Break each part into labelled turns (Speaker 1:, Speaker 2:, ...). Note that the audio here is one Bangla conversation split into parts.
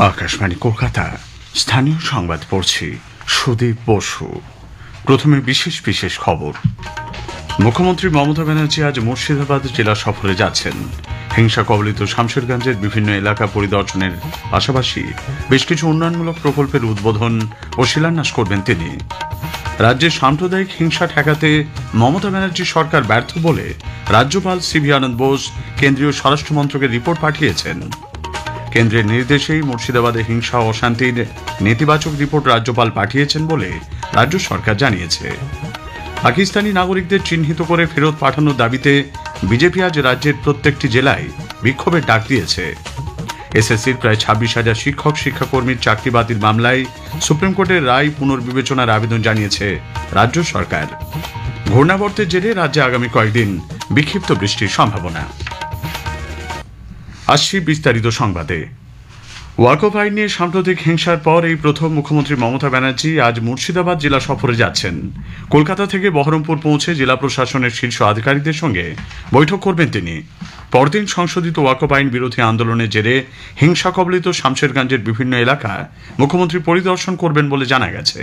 Speaker 1: আকাশবাণী কলকাতা স্থানীয় সংবাদ পড়ছি সুদীপ বসু। প্রথমে বিশেষ বিশেষ খবর। মুখ্যমন্ত্রী মমতা ব্যানার্জি আজ মুর্শিদাবাদ জেলা সফরে যাচ্ছেন। হিংসা কবলিত শামশেরগঞ্জের বিভিন্ন এলাকা পরিদর্শনের পাশাপাশি বেশ কিছু উন্নয়নমূলক প্রকল্পের উদ্বোধন ও শিলান্যাস করবেন তিনি। রাজ্যে সাম্প্রদায়িক হিংসা ঠেকাতে মমতা ব্যানার্জি সরকার ব্যর্থ বলে রাজ্যপাল সিভি আনন্দ বোস কেন্দ্রীয় স্বরাষ্ট্র মন্ত্রকের রিপোর্ট পাঠিয়েছেন। কেন্দ্রের নির্দেশেই মুর্শিদাবাদে হিংসা ও অশান্তির নেতিবাচক রিপোর্ট রাজ্যপাল পাঠিয়েছেন বলে রাজ্য সরকার জানিয়েছে। পাকিস্তানি নাগরিকদের চিহ্নিত করে ফেরত পাঠানোর দাবিতে বিজেপি আজ রাজ্যের প্রত্যেকটি জেলায় বিক্ষোভের ডাক দিয়েছে। এসএসসির প্রায় 26,000 শিক্ষক শিক্ষাকর্মীর চাকরি বাতিল মামলায় সুপ্রিম কোর্টের রায় পুনর্বিবেচনার আবেদন জানিয়েছে রাজ্য সরকার। ঘূর্ণাবর্তের জেরে রাজ্যে আগামী কয়েকদিন বিক্ষিপ্ত বৃষ্টির সম্ভাবনা। আসছি বিস্তারিত সংবাদে। ওয়াকফ আইন নিয়ে সাম্প্রতিক হিংসার পর এই প্রথম মুখ্যমন্ত্রী মমতা ব্যানার্জি আজ মুর্শিদাবাদ জেলা সফরে যাচ্ছেন। কলকাতা থেকে বহরমপুর পৌঁছে জেলা প্রশাসনের শীর্ষ আধিকারিকদের সঙ্গে বৈঠক করবেন তিনি। পরদিন সংশোধিত ওয়াকফ আইন বিরোধী আন্দোলনের জেরে হিংসা কবলিত শামশেরগঞ্জের বিভিন্ন এলাকা মুখ্যমন্ত্রী পরিদর্শন করবেন বলে জানা গেছে।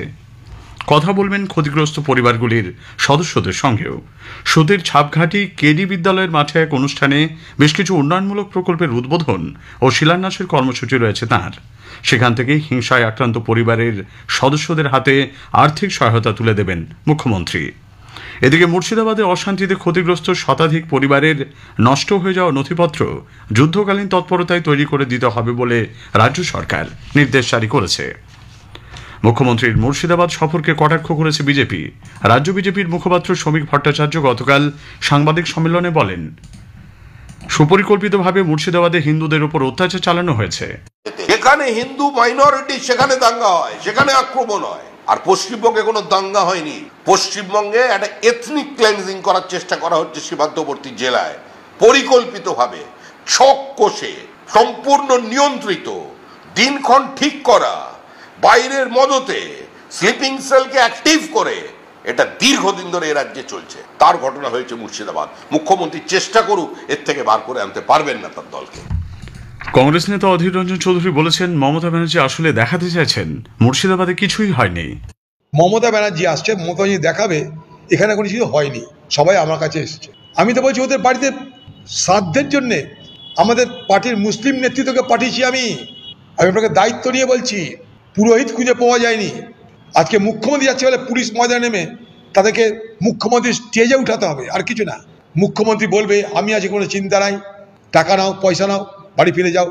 Speaker 1: কথা বলবেন ক্ষতিগ্রস্ত পরিবারগুলির সদস্যদের সঙ্গেও। সুতির ছাপঘাটি কেডি বিদ্যালয়ের মাঠে এক অনুষ্ঠানে বেশ কিছু উন্নয়নমূলক প্রকল্পের উদ্বোধন ও শিলান্যাসের কর্মসূচি রয়েছে তাঁর। সেখান থেকেই হিংসায় আক্রান্ত পরিবারের সদস্যদের হাতে আর্থিক সহায়তা তুলে দেবেন মুখ্যমন্ত্রী। এদিকে মুর্শিদাবাদে অশান্তিতে ক্ষতিগ্রস্ত শতাধিক পরিবারের নষ্ট হয়ে যাওয়া নথিপত্র যুদ্ধকালীন তৎপরতায় তৈরি করে দিতে হবে বলে রাজ্য সরকার নির্দেশ জারি করেছে। মুখ্যমন্ত্রীর মুর্শিদাবাদ সফরকে কটাক্ষ করেছে বিজেপি। রাজ্য বিজেপির মুখপাত্র শ্রমিক ভট্টাচার্য গতকাল সাংবাদিক সম্মেলনে বলেন, সুপরিকল্পিতভাবে মুর্শিদাবাদে হিন্দুদের উপর অত্যাচার চালানো হয়েছে।
Speaker 2: এখানে হিন্দু মাইনরিটি, সেখানে দাঙ্গা হয়, সেখানে আক্রমণ হয়। আর পশ্চিমবঙ্গে কোনো দাঙ্গা হয়নি। পশ্চিমবঙ্গে একটা এথনিক ক্লেনজিং করার চেষ্টা করা হচ্ছে সীমান্তবর্তী জেলায়, পরিকল্পিতভাবে, ছক কষে, সম্পূর্ণ নিয়ন্ত্রিত, দিনক্ষণ ঠিক করা, বাইরের মদতে স্লিপিং সেলকে অ্যাক্টিভ করে, এটা দীর্ঘদিন ধরে এ রাজ্যে চলছে। তার ঘটনা হয়েছে মুর্শিদাবাদ। মুখ্যমন্ত্রী চেষ্টা করুক, এর থেকে বার করে আনতে পারবেন না তার দলকে।
Speaker 1: কংগ্রেস নেতা অধীর রঞ্জন চৌধুরী বলেছেন, মমতা ব্যানার্জি আসলে দেখাতে চাইছেন মুর্শিদাবাদে কিছুই হয়নি।
Speaker 3: মমতা ব্যানার্জি আসছে, মমতা ব্যানার্জি দেখাবে এখানে কোনো কিছু হয়নি, সবাই আমার কাছে এসছে। আমি তো বলছি ওদের বাড়িতে শ্রাদ্ধের জন্যে আমাদের পার্টির মুসলিম নেতৃত্বকে পাঠিয়েছি। আমি আপনাকে দায়িত্ব নিয়ে বলছি, পুরোহিত খুঁজে পাওয়া যায়নি। আজকে মুখ্যমন্ত্রী যাচ্ছে বলে পুলিশ ময়দানে নেমে তাদেরকে মুখ্যমন্ত্রী স্টেজে উঠাতে হবে, আর কিছু না। মুখ্যমন্ত্রী বলবে আমি আজকে কোনো চিন্তা নাই, টাকা নাও, পয়সা নাও, বাড়ি ফিরে যাও।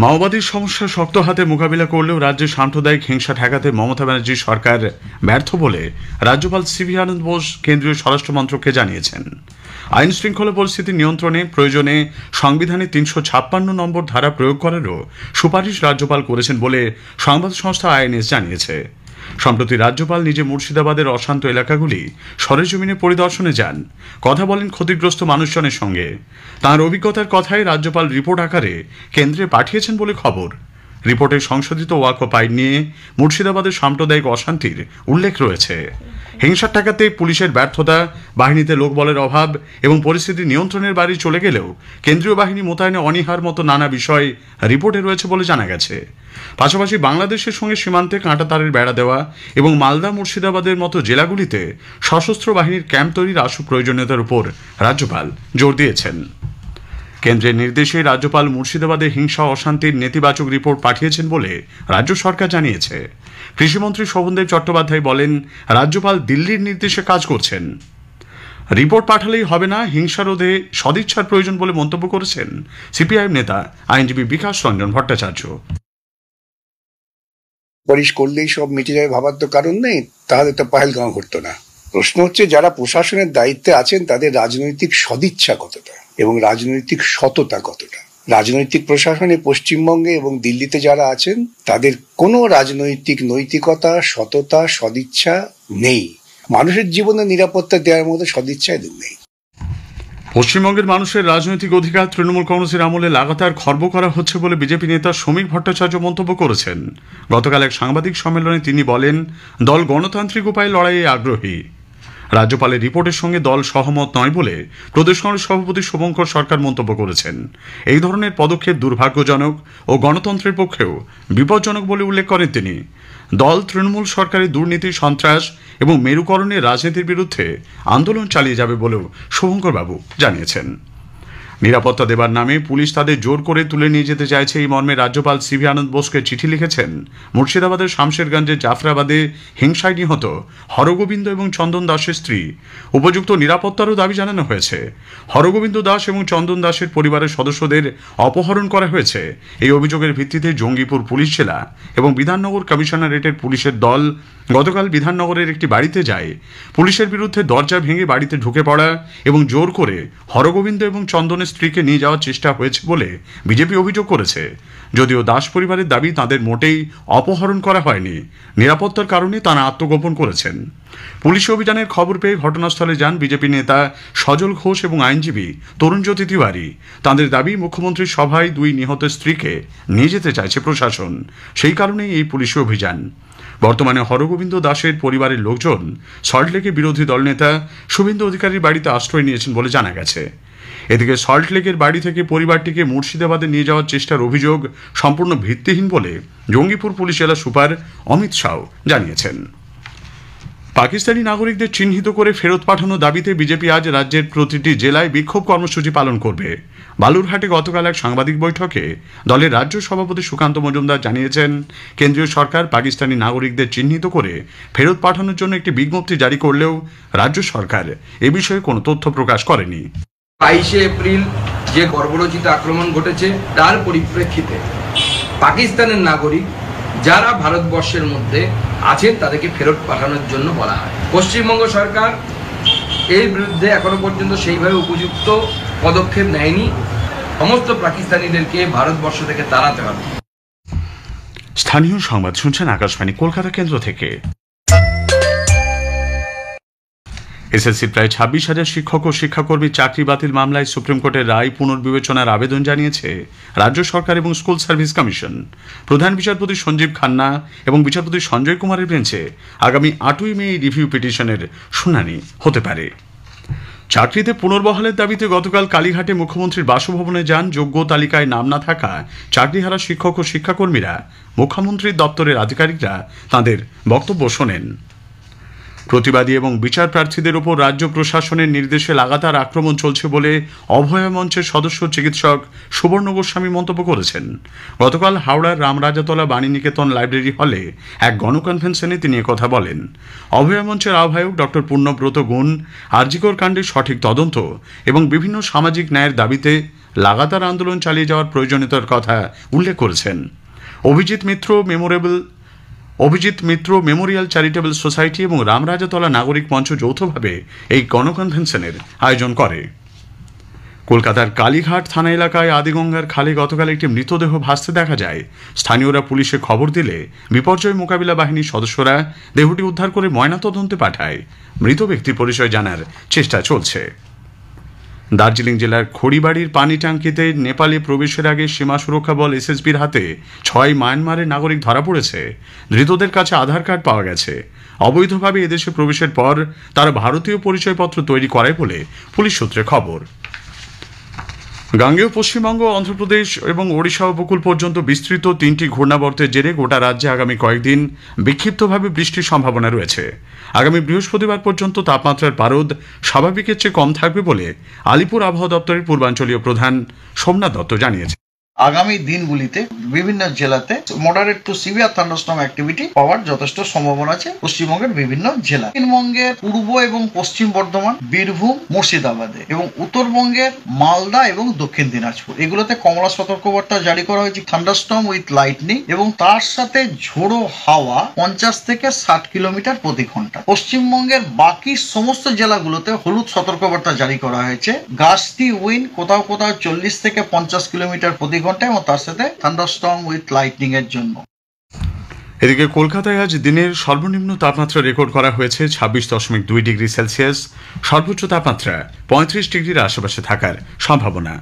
Speaker 1: মাওবাদীর সমস্যা শক্ত হাতে মোকাবিলা করলেও রাজ্যে সাম্প্রদায়িক হিংসা ঠেকাতে মমতা ব্যানার্জি সরকার ব্যর্থ বলে রাজ্যপাল সিভি আনন্দ বোস কেন্দ্রীয় স্বরাষ্ট্র মন্ত্রককে জানিয়েছেন। আইন শৃঙ্খলা পরিস্থিতি নিয়ন্ত্রণে প্রয়োজনে সংবিধানের 356 নম্বর ধারা প্রয়োগ করারও সুপারিশ রাজ্যপাল করেছেন বলে সংবাদ সংস্থা আইএনএস জানিয়েছে। সম্প্রতি রাজ্যপাল নিজে মুর্শিদাবাদের অশান্ত এলাকাগুলি সরেজমিনে পরিদর্শনে যান, কথা বলেন ক্ষতিগ্রস্ত মানুষজনের সঙ্গে। তাঁর অভিজ্ঞতার কথায় রাজ্যপাল রিপোর্ট আকারে কেন্দ্রে পাঠিয়েছেন বলে খবর। রিপোর্টে সংশোধিত ওয়াকফ আইন নিয়ে মুর্শিদাবাদের সাম্প্রদায়িক অশান্তির উল্লেখ রয়েছে। হিংসা ঠেকাতে পুলিশের ব্যর্থতা, বাহিনীতে লোকবলের অভাব এবং পরিস্থিতি নিয়ন্ত্রণের বাইরে চলে গেলেও কেন্দ্রীয় বাহিনী মোতায়েনে অনীহার মতো নানা বিষয় রিপোর্টে রয়েছে বলে জানা গেছে। পাশাপাশি বাংলাদেশের সঙ্গে সীমান্তে কাঁটাতারের বেড়া দেওয়া এবং মালদা মুর্শিদাবাদের মতো জেলাগুলিতে সশস্ত্র বাহিনীর ক্যাম্প তৈরির আশু প্রয়োজনীয়তার উপর রাজ্যপাল জোর দিয়েছেন। কেন্দ্রের নির্দেশে রাজ্যপাল মুর্শিদাবাদে হিংসা অশান্তির নেতিবাচক রিপোর্ট পাঠিয়েছেন বলে রাজ্য সরকার জানিয়েছে। কৃষিমন্ত্রী শোভনদেব চট্টোপাধ্যায় বলেন, রাজ্যপাল দিল্লির নির্দেশে কাজ করছেন, রিপোর্ট পাঠালেই হবে না, হিংসা রোধে সদিচ্ছার প্রয়োজন বলে মন্তব্য করেছেন সিপিআইএম নেতা আইনজীবী বিকাশ রঞ্জন ভট্টাচার্য।
Speaker 4: সুপারিশ করলেই সব মিটে যাবে ভাবার তো কারণ নেই, তাহলে তো পাহেলগাঁও ঘটতো না। প্রশ্ন হচ্ছে যারা প্রশাসনের দায়িত্বে আছেন তাদের রাজনৈতিক সদিচ্ছা কতটা এবং রাজনৈতিক সততা কতটা। রাজনৈতিক প্রশাসনে পশ্চিমবঙ্গে এবং দিল্লিতে যারা আছেন তাদের কোনো রাজনৈতিক নৈতিকতা, সততা, সদিচ্ছা নেই। মানুষের জীবনে নিরাপত্তা দেওয়ার মতো সদিচ্ছা এদের নেই।
Speaker 1: পশ্চিমবঙ্গের মানুষের রাজনৈতিক অধিকার তৃণমূল কংগ্রেসের আমলে লাগাতার খর্ব করা হচ্ছে বলে বিজেপি নেতা শ্রমিক ভট্টাচার্য মন্তব্য করেছেন। গতকাল এক সাংবাদিক সম্মেলনে তিনি বলেন, দল গণতান্ত্রিক উপায়ে লড়াইয়ে আগ্রহী। রাজ্যপালের রিপোর্টের সঙ্গে দল সহমত নয় বলে প্রদেশ কংগ্রেস সভাপতি শুভঙ্কর সরকার মন্তব্য করেছেন। এই ধরনের পদক্ষেপ দুর্ভাগ্যজনক ও গণতন্ত্রের পক্ষেও বিপজ্জনক বলে উল্লেখ করেন তিনি। দল তৃণমূল সরকারের দুর্নীতি, সন্ত্রাস এবং মেরুকরণের রাজনীতির বিরুদ্ধে আন্দোলন চালিয়ে যাবে বলেও শুভঙ্কর বাবু জানিয়েছেন। নিরাপত্তা দেবার নামে পুলিশ তাদের জোর করে তুলে নিয়ে যেতে চাইছে, এই মর্মে রাজ্যপাল সিভি আনন্দ বোসকে চিঠি লিখেছেন। মুর্শিদাবাদের শামশেরগঞ্জের জাফরাবাদে হিংসায় নিহত হরগোবিন্দ এবং চন্দন দাসের স্ত্রী। উপযুক্ত নিরাপত্তারও দাবি জানানো হয়েছে। হরগোবিন্দ দাস এবং চন্দন দাসের পরিবারের সদস্যদের অপহরণ করা হয়েছে। এই অভিযোগের ভিত্তিতে জঙ্গিপুর পুলিশ জেলা এবং বিধাননগর কমিশনারেটের পুলিশের দল গতকাল বিধাননগরের একটি বাড়িতে যায়। পুলিশের বিরুদ্ধে দরজা ভেঙে বাড়িতে ঢুকে পড়া এবং জোর করে হরগোবিন্দ এবং চন্দনের স্ত্রীকে নিয়ে যাওয়ার চেষ্টা হয়েছে বলে বিজেপি অভিযোগ করেছে। যদিও দাস পরিবারের দাবি তাদের মোটেই অপহরণ করা হয়নি, নিরাপত্তার কারণে তারা আত্মগোপন করেছেন। পুলিশ অভিযানের খবর পেয়ে ঘটনাস্থলে যান বিজেপি নেতা সজল ঘোষ এবং আইনজীবী তরুণজ্যোতি তিওয়ারি। তাদের দাবি, মুখ্যমন্ত্রীর সভায় দুই নিহত স্ত্রীকে নিয়ে যেতে চাইছে প্রশাসন, সেই কারণেই এই পুলিশি অভিযান। বর্তমানে হরগোবিন্দ দাসের পরিবারের লোকজন সল্টলেকে বিরোধী দলনেতা শুভেন্দু অধিকারীর বাড়িতে আশ্রয় নিয়েছেন বলে জানা গেছে। এদিকে সল্টলেকের বাড়ি থেকে পরিবারটিকে মুর্শিদাবাদে নিয়ে যাওয়ার চেষ্টার অভিযোগ সম্পূর্ণ ভিত্তিহীন বলে জঙ্গিপুর পুলিশ জেলা সুপার অমিত শাহ জানিয়েছেন। পাকিস্তানি নাগরিকদের চিহ্নিত করে ফেরত পাঠানোর দাবিতে বিজেপি আজ রাজ্যের প্রতিটি জেলায় বিক্ষোভ কর্মসূচি পালন করবে। বালুরঘাটে গতকাল এক সাংবাদিক বৈঠকে দলের রাজ্য সভাপতি সুকান্ত মজুমদার জানিয়েছেন, কেন্দ্রীয় সরকার পাকিস্তানি নাগরিকদের চিহ্নিত করে ফেরত পাঠানোর জন্য একটি বিজ্ঞপ্তি জারি করলেও রাজ্য সরকার এ বিষয়ে কোনো তথ্য প্রকাশ করেনি।
Speaker 5: 22 এপ্রিল যে বর্বরোচিত আক্রমণ ঘটেছে তার পরিপ্রেক্ষিতে পাকিস্তানের নাগরিক যারা ভারতবর্ষের মধ্যে আছেন তাদেরকে ফেরত পাঠানোর জন্য বলা হয়। পশ্চিমবঙ্গ সরকার এর বিরুদ্ধে এখনো পর্যন্ত সেইভাবে উপযুক্ত পদক্ষেপ নেয়নি। সমস্ত পাকিস্তানিদেরকে ভারতবর্ষ থেকে তাড়াতে হবে।
Speaker 1: স্থানীয় সংবাদ শুনছেন আকাশবাণী কলকাতা কেন্দ্র থেকে। এসএসসির প্রায় 26,000 শিক্ষক ও শিক্ষাকর্মীর চাকরি বাতিল মামলায় সুপ্রিম কোর্টের রায় পুনর্বিবেচনার আবেদন জানিয়েছে রাজ্য সরকার এবং স্কুল সার্ভিস কমিশন। প্রধান বিচারপতি সঞ্জীব খান্না এবং বিচারপতি সঞ্জয় কুমারের বেঞ্চে আগামী 8ই মে এই রিভিউ পিটিশনের শুনানি হতে পারে। চাকরিতে পুনর্বহালের দাবিতে গতকাল কালীঘাটে মুখ্যমন্ত্রীর বাসভবনে যান যোগ্য তালিকায় নাম না থাকা চাকরিহারা শিক্ষক ও শিক্ষাকর্মীরা। মুখ্যমন্ত্রীর দপ্তরের আধিকারিকরা তাঁদের বক্তব্য শোনেন। প্রতিবাদী এবং বিচার প্রার্থীদের উপর রাজ্য প্রশাসনের নির্দেশে লাগাতার আক্রমণ চলছে বলে অভয়া মঞ্চের সদস্য চিকিৎসক সুবর্ণ গোস্বামী মন্তব্য করেছেন। গতকাল হাওড়ার রামরাজাতলা বাণীনিকেতন লাইব্রেরি হলে এক গণকনভেনশনে তিনি একথা বলেন। অভয়া মঞ্চের আহ্বায়ক ডক্টর পূর্ণব্রত গুণ আরজিকর কাণ্ডের সঠিক তদন্ত এবং বিভিন্ন সামাজিক ন্যায়ের দাবিতে লাগাতার আন্দোলন চালিয়ে যাওয়ার প্রয়োজনীয়তার কথা উল্লেখ করেছেন। অভিজিৎ মিত্র মেমোরিয়াল চ্যারিটেবল সোসাইটি এবং রামরাজাতলা নাগরিক মঞ্চ যৌথভাবে এই গণকনভেনশনের আয়োজন করে। কলকাতার কালীঘাট থানা এলাকায় আদিগঙ্গার খালে গতকাল একটি মৃতদেহ ভাসতে দেখা যায়। স্থানীয়রা পুলিশে খবর দিলে বিপর্যয় মোকাবিলা বাহিনীর সদস্যরা দেহটি উদ্ধার করে ময়নাতদন্তে পাঠায়। মৃত ব্যক্তির পরিচয় জানার চেষ্টা চলছে। দার্জিলিং জেলার খড়িবাড়ির পানি ট্যাঙ্কিতে নেপালে প্রবেশের আগে সীমা সুরক্ষা বল এসএসবির হাতে 6 মায়ানমারের নাগরিক ধরা পড়েছে। ধৃতদের কাছে আধার কার্ড পাওয়া গেছে। অবৈধভাবে এদেশে প্রবেশের পর তারা ভারতীয় পরিচয়পত্র তৈরি করে বলে পুলিশ সূত্রে খবর। গাঙ্গেয় পশ্চিমবঙ্গ, অন্ধ্রপ্রদেশ এবং ওড়িশা উপকূল পর্যন্ত বিস্তৃত 3টি ঘূর্ণাবর্তের জেরে গোটা রাজ্যে আগামী কয়েকদিন বিক্ষিপ্তভাবে বৃষ্টির সম্ভাবনা রয়েছে। আগামী বৃহস্পতিবার পর্যন্ত তাপমাত্রার পারদ স্বাভাবিকের চেয়ে কম থাকবে বলে আলিপুর আবহাওয়া দপ্তরের পূর্বাঞ্চলীয় প্রধান সোমনাথ দত্ত জানিয়েছেন।
Speaker 6: আগামী দিনগুলিতে বিভিন্ন জেলাতে moderate to severe thunderstorm activity পাওয়ার যথেষ্ট সম্ভাবনা আছে পশ্চিমবঙ্গের বিভিন্ন জেলা। দক্ষিণবঙ্গের পূর্ব এবং পশ্চিম বর্ধমান, বীরভূম, মুর্শিদাবাদে এবং উত্তরবঙ্গের মালদা এবং দক্ষিণ দিনাজপুর এগুলোতে কমলা সতর্কবার্তা জারি করা হয়েছে। থান্ডারস্টর্ম উইথ লাইটনিং এবং তার সাথে ঝোড়ো হাওয়া 50 থেকে 60 কিলোমিটার প্রতি ঘন্টা। পশ্চিমবঙ্গের বাকি সমস্ত জেলাগুলোতে হলুদ সতর্কবার্তা জারি করা হয়েছে। গাস্টি উইন্ড কোথাও কোথাও 40 থেকে 50 কিলোমিটার প্রতি ঘন্টা এবং তার সাথে থান্ডারস্টর্ম উইথ লাইটনিং এর জন্য।
Speaker 1: এদিকে কলকাতায় আজ দিনের সর্বনিম্ন তাপমাত্রা রেকর্ড করা হয়েছে 26.2 ডিগ্রি সেলসিয়াস। সর্বোচ্চ তাপমাত্রা 35 ডিগ্রির আশেপাশে থাকার সম্ভাবনা।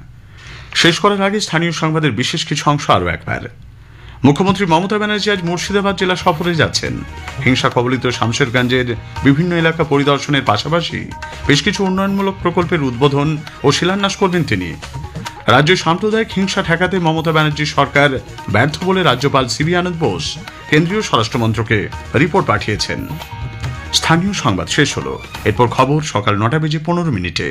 Speaker 1: শেষ করার আগে স্থানীয় সংবাদের বিশেষ কিছু অংশ আরও একবার। মুখ্যমন্ত্রী মমতা ব্যানার্জি আজ মুর্শিদাবাদ জেলা সফরে যাচ্ছেন। হিংসা কবলিত শামশেরগঞ্জের বিভিন্ন এলাকা পরিদর্শনের পাশাপাশি বেশ কিছু উন্নয়নমূলক প্রকল্পের উদ্বোধন ও শিলান্যাস করবেন তিনি। রাজ্যে সাম্প্রদায়িক হিংসা ঠেকাতে মমতা ব্যানার্জির সরকার ব্যর্থ বলে রাজ্যপাল সিবি আনন্দ বোস কেন্দ্রীয় স্বরাষ্ট্রমন্ত্রকে রিপোর্ট পাঠিয়েছেন। স্থানীয় সংবাদ শেষ হলো। এরপর খবর সকাল 9:15 মিনিটে।